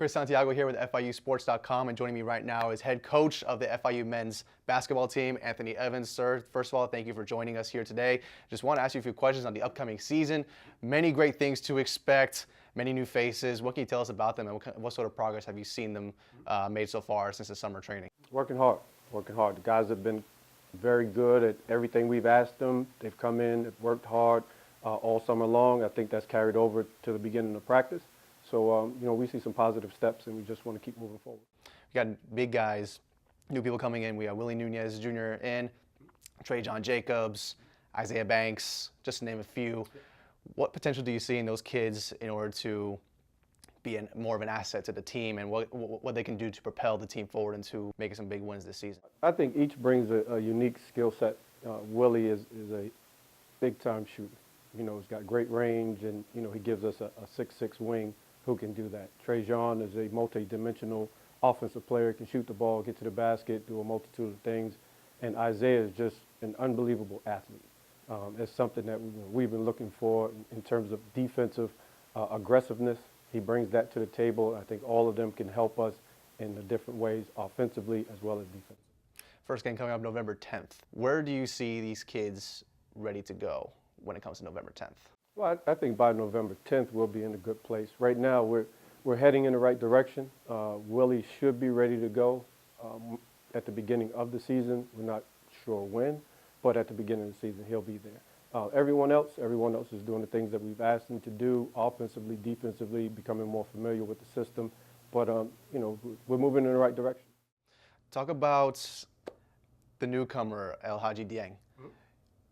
Chris Santiago here with FIUsports.com, and joining me right now is head coach of the FIU men's basketball team, Anthony Evans. Sir, first of all, thank you for joining us here today. Just want to ask you a few questions on the upcoming season. Many great things to expect, many new faces. What can you tell us about them, and what sort of progress have you seen them made so far since the summer training? Working hard. The guys have been very good at everything we've asked them. They've come in, they've worked hard all summer long. I think that's carried over to the beginning of practice. So, we see some positive steps, and we just want to keep moving forward. We got big guys, new people coming in. We got Willie Nunez Jr. in, Trey John Jacobs, Isaiah Banks, just to name a few. What potential do you see in those kids in order to be more of an asset to the team, and what they can do to propel the team forward into making some big wins this season? I think each brings a unique skill set. Willie is a big-time shooter. He's got great range, and, he gives us a 6'6" wing who can do that. Trey John is a multi-dimensional offensive player, can shoot the ball, get to the basket, do a multitude of things. And Isaiah is just an unbelievable athlete. It's something that we've been looking for in terms of defensive aggressiveness. He brings that to the table. I think all of them can help us in the different ways, offensively as well as defensively. First game coming up November 10th. Where do you see these kids ready to go when it comes to November 10th? Well, I think by November 10th we'll be in a good place. Right now we're heading in the right direction. Willie should be ready to go at the beginning of the season. We're not sure when, but at the beginning of the season he'll be there. Everyone else is doing the things that we've asked them to do, offensively, defensively, becoming more familiar with the system. But we're moving in the right direction. Talk about the newcomer El Hadji Dieng.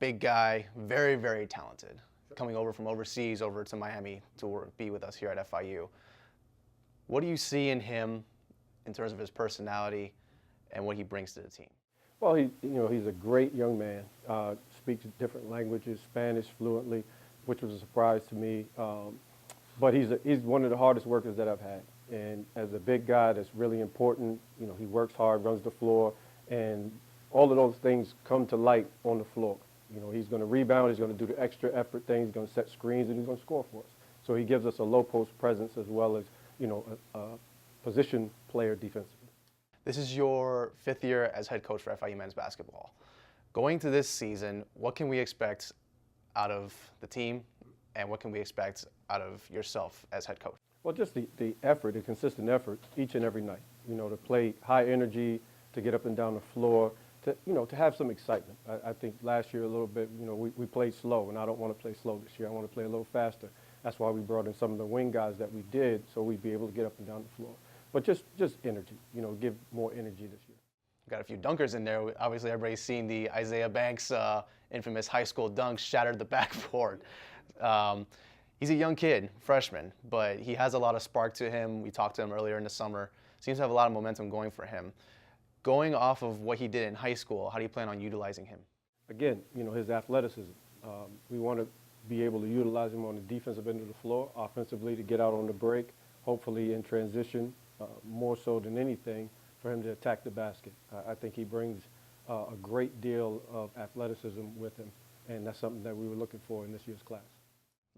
Big guy, very, very talented. Coming over from overseas over to Miami to be with us here at FIU. What do you see in him in terms of his personality and what he brings to the team? Well, he's a great young man. Speaks different languages, Spanish fluently, which was a surprise to me. But he's one of the hardest workers that I've had. And as a big guy, that's really important. He works hard, runs the floor, and all of those things come to light on the floor. He's going to rebound, he's going to do the extra effort things, he's going to set screens, and he's going to score for us. So he gives us a low post presence as well as, a position player defensively. This is your 5th year as head coach for FIU men's basketball. Going to this season, what can we expect out of the team, and what can we expect out of yourself as head coach? Well, just the effort, the consistent effort each and every night, to play high energy, to get up and down the floor, to have some excitement. I think last year a little bit, we played slow, and I don't want to play slow this year. I want to play a little faster. That's why we brought in some of the wing guys that we did, so we'd be able to get up and down the floor. But just energy, give more energy this year. We've got a few dunkers in there. Obviously, everybody's seen the Isaiah Banks infamous high school dunk, shattered the backboard. He's a young kid, freshman, but he has a lot of spark to him. We talked to him earlier in the summer. Seems to have a lot of momentum going for him. Going off of what he did in high school, how do you plan on utilizing him? Again, his athleticism. We want to be able to utilize him on the defensive end of the floor, offensively to get out on the break, hopefully in transition, more so than anything, for him to attack the basket. I think he brings a great deal of athleticism with him, and that's something that we were looking for in this year's class.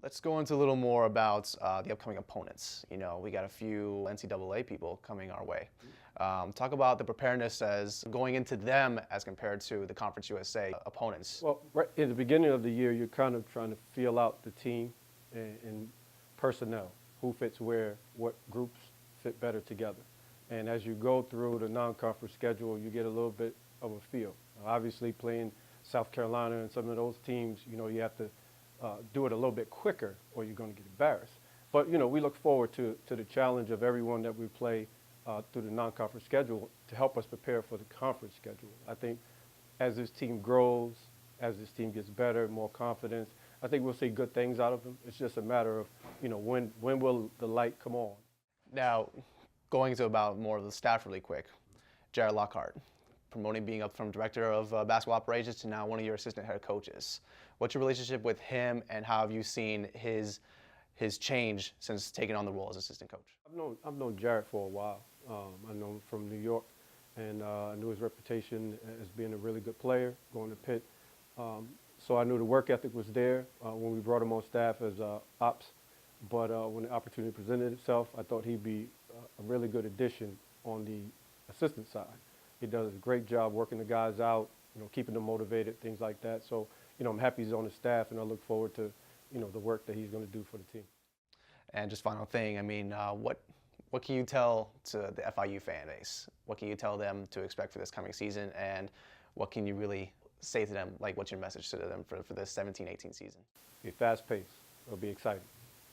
Let's go into a little more about the upcoming opponents. We got a few NCAA people coming our way. Talk about the preparedness as going into them as compared to the Conference USA opponents. Well, right in the beginning of the year, you're kind of trying to feel out the team and personnel, who fits where, what groups fit better together. And as you go through the non-conference schedule, you get a little bit of a feel. Obviously, playing South Carolina and some of those teams, you have to do it a little bit quicker or you're going to get embarrassed. But, we look forward to the challenge of everyone that we play through the non-conference schedule to help us prepare for the conference schedule. I think as this team grows, as this team gets better, more confidence, I think we'll see good things out of them. It's just a matter of, when will the light come on? Now, going to about more of the staff really quick. Jaren Lockhart, promoting being up from director of basketball operations to now one of your assistant head coaches. What's your relationship with him, and how have you seen his change since taking on the role as assistant coach? I've known Jared for a while. I know him from New York, and I knew his reputation as being a really good player, going to Pitt. So I knew the work ethic was there when we brought him on staff as ops. But when the opportunity presented itself, I thought he'd be a really good addition on the assistant side. He does a great job working the guys out, keeping them motivated, things like that. So, I'm happy he's on the staff, and I look forward to, the work that he's going to do for the team. And just final thing, I mean, what can you tell to the FIU fan base? What can you tell them to expect for this coming season, and what can you really say to them? Like, what's your message to them for this 17-18 season? Be fast-paced. It'll be exciting.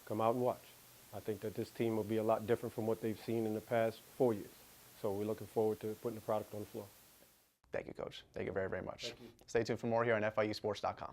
Come out and watch. I think that this team will be a lot different from what they've seen in the past 4 years. So we're looking forward to putting the product on the floor. Thank you, Coach. Thank you very, very much. Thank you. Stay tuned for more here on FIUsports.com.